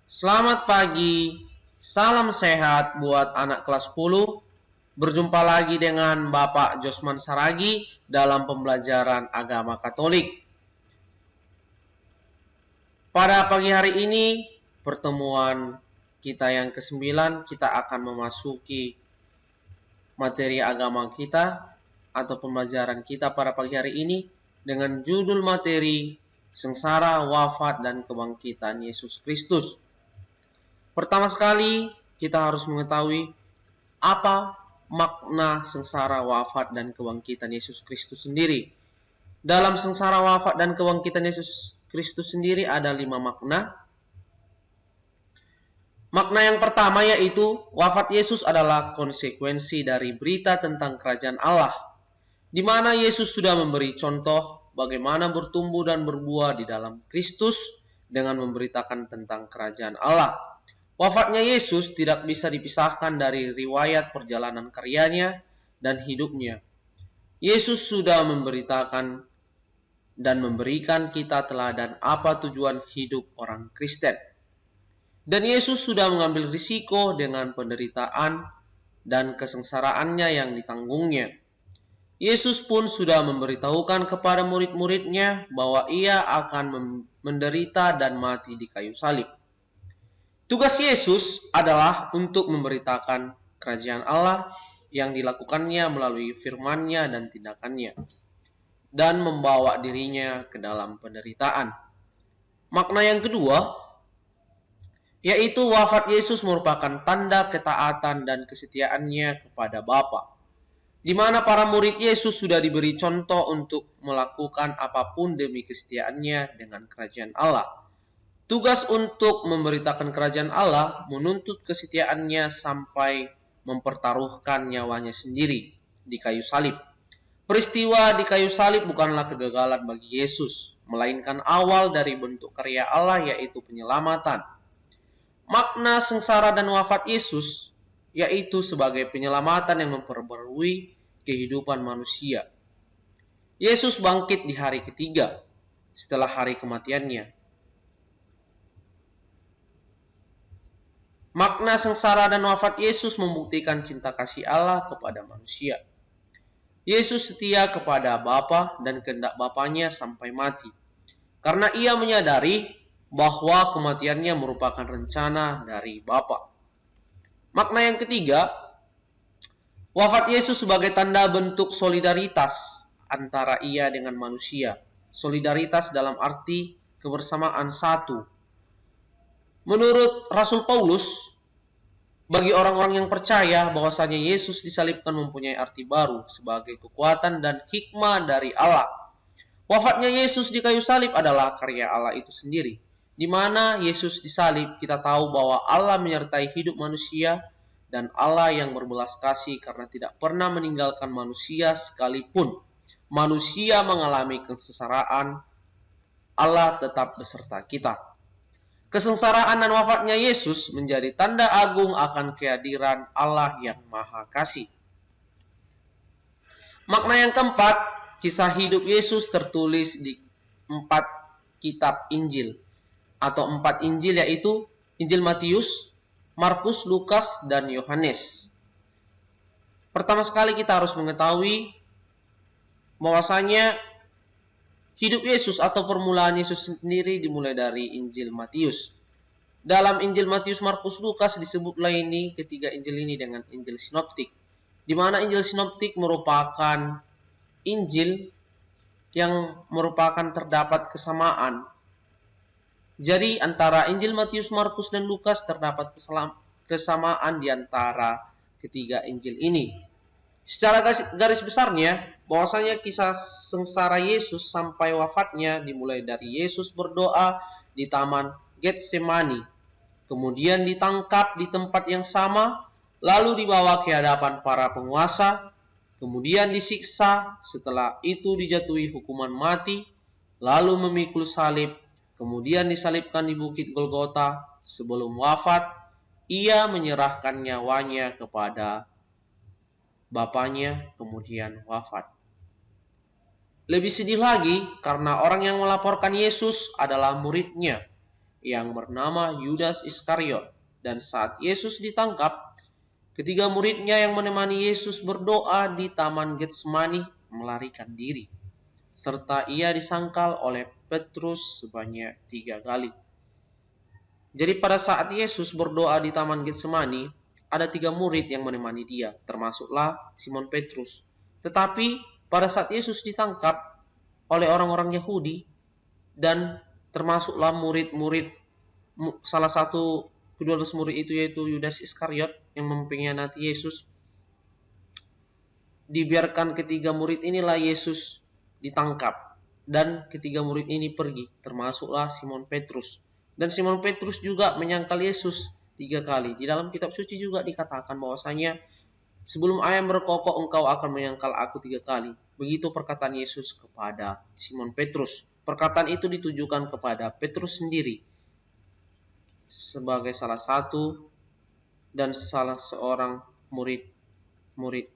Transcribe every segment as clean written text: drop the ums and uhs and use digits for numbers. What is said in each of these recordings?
Selamat pagi, salam sehat buat anak kelas 10. Berjumpa lagi dengan Bapak Josman Saragi dalam pembelajaran agama Katolik. Pada pagi hari ini, pertemuan kita yang ke-9, kita akan memasuki materi agama kita atau pembelajaran kita pada pagi hari ini dengan judul materi Sengsara, Wafat, dan Kebangkitan Yesus Kristus. Pertama sekali, kita harus mengetahui apa makna sengsara, wafat, dan kebangkitan Yesus Kristus sendiri. Dalam sengsara, wafat, dan kebangkitan Yesus Kristus sendiri ada 5 makna. Makna yang pertama yaitu wafat Yesus adalah konsekuensi dari berita tentang kerajaan Allah, di mana Yesus sudah memberi contoh bagaimana bertumbuh dan berbuah di dalam Kristus dengan memberitakan tentang kerajaan Allah. Wafatnya Yesus tidak bisa dipisahkan dari riwayat perjalanan karyanya dan hidupnya. Yesus sudah memberitakan dan memberikan kita teladan apa tujuan hidup orang Kristen. Dan Yesus sudah mengambil risiko dengan penderitaan dan kesengsaraannya yang ditanggungnya. Yesus pun sudah memberitahukan kepada murid-muridnya bahwa ia akan menderita dan mati di kayu salib. Tugas Yesus adalah untuk memberitakan kerajaan Allah yang dilakukannya melalui firman-Nya dan tindakannya, dan membawa dirinya ke dalam penderitaan. Makna yang kedua, yaitu wafat Yesus merupakan tanda ketaatan dan kesetiaannya kepada Bapa, di mana para murid Yesus sudah diberi contoh untuk melakukan apapun demi kesetiaannya dengan kerajaan Allah. Tugas untuk memberitakan kerajaan Allah menuntut kesetiaannya sampai mempertaruhkan nyawanya sendiri di kayu salib. Peristiwa di kayu salib bukanlah kegagalan bagi Yesus, melainkan awal dari bentuk karya Allah yaitu penyelamatan. Makna sengsara dan wafat Yesus yaitu sebagai penyelamatan yang memperbarui kehidupan manusia. Yesus bangkit di hari ketiga setelah hari kematiannya. Makna sengsara dan wafat Yesus membuktikan cinta kasih Allah kepada manusia. Yesus setia kepada Bapa dan kehendak Bapanya sampai mati, karena ia menyadari bahwa kematiannya merupakan rencana dari Bapa. Makna yang ketiga, wafat Yesus sebagai tanda bentuk solidaritas antara ia dengan manusia. Solidaritas dalam arti kebersamaan satu. Menurut Rasul Paulus, bagi orang-orang yang percaya bahwasanya Yesus disalibkan mempunyai arti baru sebagai kekuatan dan hikmah dari Allah. Wafatnya Yesus di kayu salib adalah karya Allah itu sendiri. Di mana Yesus disalib, kita tahu bahwa Allah menyertai hidup manusia dan Allah yang berbelas kasih karena tidak pernah meninggalkan manusia sekalipun manusia mengalami kesengsaraan, Allah tetap beserta kita. Kesengsaraan dan wafatnya Yesus menjadi tanda agung akan kehadiran Allah yang Maha Kasih. Makna yang keempat, kisah hidup Yesus tertulis di 4 kitab Injil atau 4 Injil, yaitu Injil Matius, Markus, Lukas, dan Yohanes. Pertama sekali kita harus mengetahui bahwasanya hidup Yesus atau permulaan Yesus sendiri dimulai dari Injil Matius. Dalam Injil Matius, Markus, Lukas disebutlah ini ketiga Injil ini dengan Injil Sinoptik, di mana Injil Sinoptik merupakan Injil yang merupakan terdapat kesamaan. Jadi antara Injil Matius, Markus, dan Lukas terdapat kesamaan di antara ketiga Injil ini. Secara garis besarnya, bahwasanya kisah sengsara Yesus sampai wafatnya dimulai dari Yesus berdoa di Taman Getsemani, kemudian ditangkap di tempat yang sama, lalu dibawa ke hadapan para penguasa, kemudian disiksa, setelah itu dijatuhi hukuman mati, lalu memikul salib, kemudian disalibkan di Bukit Golgota. Sebelum wafat, ia menyerahkan nyawanya kepada Bapaknya, kemudian wafat. Lebih sedih lagi karena orang yang melaporkan Yesus adalah muridnya. yang bernama Yudas Iskariot. Dan saat Yesus ditangkap, ketiga muridnya yang menemani Yesus berdoa di Taman Getsemani melarikan diri, serta ia disangkal oleh Petrus sebanyak 3 kali. Jadi pada saat Yesus berdoa di Taman Getsemani, ada 3 murid yang menemani dia, termasuklah Simon Petrus. Tetapi pada saat Yesus ditangkap oleh orang-orang Yahudi, dan termasuklah murid-murid, salah satu kedua belas murid itu yaitu Yudas Iskariot yang mempengkhianati Yesus, dibiarkan ketiga murid inilah Yesus ditangkap, dan ketiga murid ini pergi, termasuklah Simon Petrus. Dan Simon Petrus juga menyangkal Yesus 3 kali. Di dalam kitab suci juga dikatakan bahwasanya sebelum ayam berkokok engkau akan menyangkal aku 3 kali. Begitu perkataan Yesus kepada Simon Petrus. Perkataan itu ditujukan kepada Petrus sendiri sebagai salah satu dan salah seorang murid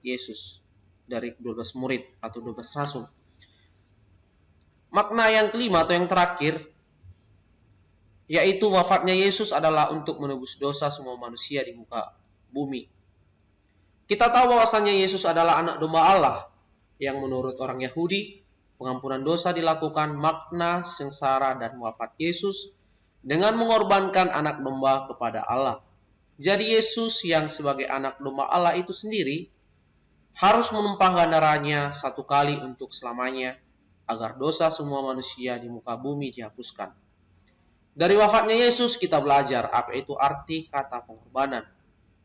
Yesus dari 12 murid atau 12 rasul. Makna yang kelima atau yang terakhir, yaitu wafatnya Yesus adalah untuk menebus dosa semua manusia di muka bumi. Kita tahu bahwasannya Yesus adalah anak domba Allah yang menurut orang Yahudi, pengampunan dosa dilakukan makna sengsara dan wafat Yesus dengan mengorbankan anak domba kepada Allah. Jadi Yesus yang sebagai anak domba Allah itu sendiri harus menumpahkan darahnya 1 kali untuk selamanya agar dosa semua manusia di muka bumi dihapuskan. Dari wafatnya Yesus kita belajar apa itu arti kata pengorbanan.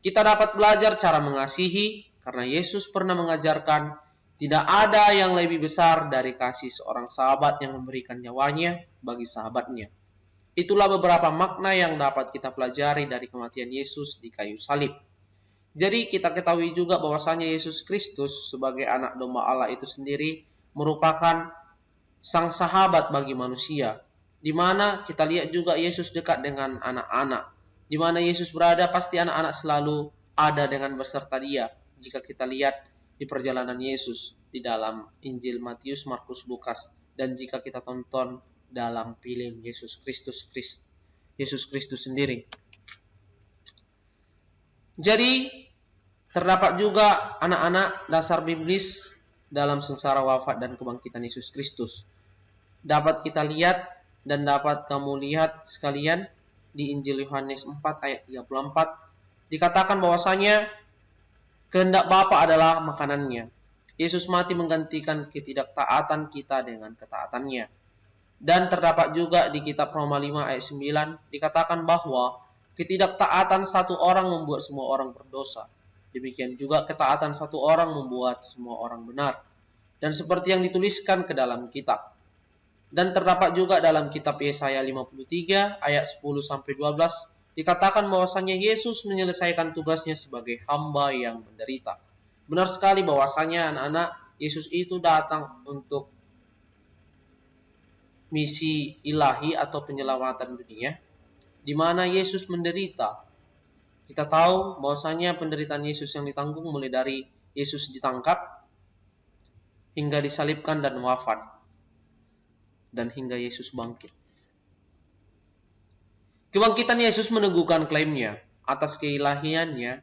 Kita dapat belajar cara mengasihi karena Yesus pernah mengajarkan tidak ada yang lebih besar dari kasih seorang sahabat yang memberikan nyawanya bagi sahabatnya. Itulah beberapa makna yang dapat kita pelajari dari kematian Yesus di kayu salib. Jadi kita ketahui juga bahwasanya Yesus Kristus sebagai anak domba Allah itu sendiri merupakan sang sahabat bagi manusia, di mana kita lihat juga Yesus dekat dengan anak-anak. Di mana Yesus berada, pasti anak-anak selalu ada dengan berserta dia. Jika kita lihat di perjalanan Yesus di dalam Injil Matius, Markus, Lukas, dan jika kita tonton dalam film Yesus Kristus sendiri. Jadi terdapat juga anak-anak dasar biblis dalam sengsara wafat dan kebangkitan Yesus Kristus. Dapat kita lihat dan dapat kamu lihat sekalian di Injil Yohanes 4 ayat 34 dikatakan bahwasanya kehendak Bapa adalah makanannya. Yesus mati menggantikan ketidaktaatan kita dengan ketaatannya. Dan terdapat juga di kitab Roma 5 ayat 9 dikatakan bahwa ketidaktaatan satu orang membuat semua orang berdosa. Demikian juga ketaatan satu orang membuat semua orang benar. Dan seperti yang dituliskan ke dalam kitab. Dan terdapat juga dalam kitab Yesaya 53 ayat 10-12 dikatakan bahwasannya Yesus menyelesaikan tugasnya sebagai hamba yang menderita. Benar sekali bahwasannya anak-anak, Yesus itu datang untuk misi ilahi atau penyelamatan dunia, di mana Yesus menderita. Kita tahu bahwasannya penderitaan Yesus yang ditanggung mulai dari Yesus ditangkap hingga disalibkan dan wafat. Dan hingga Yesus bangkit. Kebangkitan Yesus meneguhkan klaimnya atas keilahiannya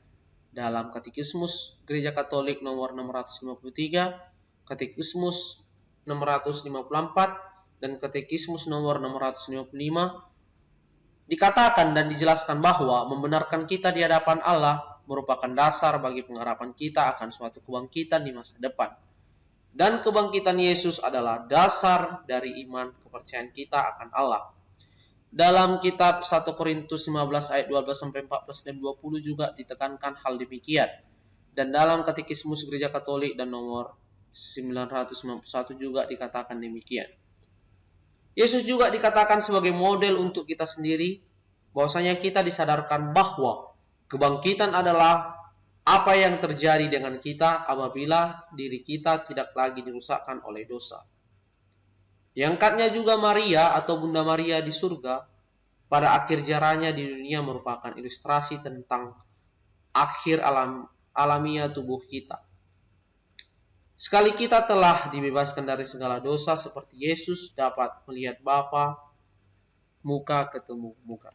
dalam Katekismus Gereja Katolik nomor 653, Katekismus 654, dan Katekismus nomor 655 dikatakan dan dijelaskan bahwa membenarkan kita di hadapan Allah merupakan dasar bagi pengharapan kita akan suatu kebangkitan di masa depan. Dan kebangkitan Yesus adalah dasar dari iman kepercayaan kita akan Allah. Dalam kitab 1 Korintus 15 ayat 12-14 dan 20 juga ditekankan hal demikian. Dan dalam Katekismus Gereja Katolik dan nomor 991 juga dikatakan demikian. Yesus juga dikatakan sebagai model untuk kita sendiri, bahwasanya kita disadarkan bahwa kebangkitan adalah apa yang terjadi dengan kita apabila diri kita tidak lagi dirusakkan oleh dosa. Diangkatnya juga Maria atau Bunda Maria di surga pada akhir jaranya di dunia merupakan ilustrasi tentang akhir alamiah tubuh kita. Sekali kita telah dibebaskan dari segala dosa seperti Yesus dapat melihat Bapa muka ketemu muka.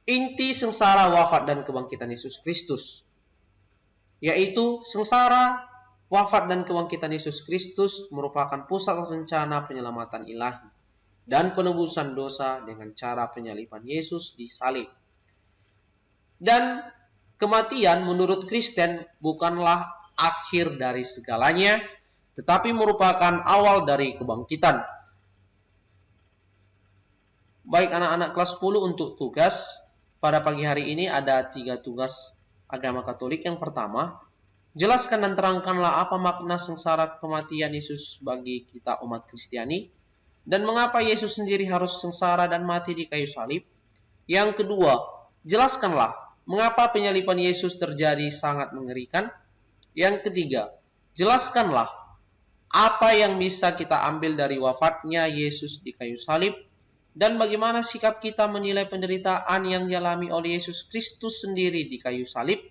Inti sengsara, wafat, dan kebangkitan Yesus Kristus, yaitu sengsara, wafat, dan kebangkitan Yesus Kristus merupakan pusat rencana penyelamatan ilahi dan penebusan dosa dengan cara penyaliban Yesus di salib. Dan kematian menurut Kristen bukanlah akhir dari segalanya, tetapi merupakan awal dari kebangkitan. Baik anak-anak kelas 10, untuk tugas pada pagi hari ini ada 3 tugas agama Katolik. Yang pertama, jelaskan dan terangkanlah apa makna sengsara kematian Yesus bagi kita umat Kristiani, dan mengapa Yesus sendiri harus sengsara dan mati di kayu salib. Yang kedua, jelaskanlah mengapa penyaliban Yesus terjadi sangat mengerikan. Yang ketiga, jelaskanlah apa yang bisa kita ambil dari wafatnya Yesus di kayu salib, dan bagaimana sikap kita menilai penderitaan yang dialami oleh Yesus Kristus sendiri di kayu salib.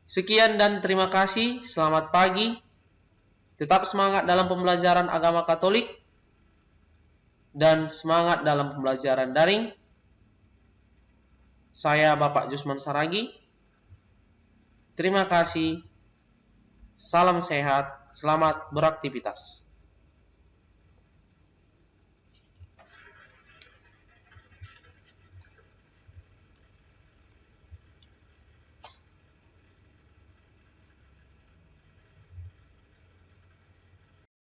Sekian dan terima kasih. Selamat pagi. Tetap semangat dalam pembelajaran agama Katolik dan semangat dalam pembelajaran daring. Saya Bapak Jusman Saragi. Terima kasih. Salam sehat. Selamat beraktivitas.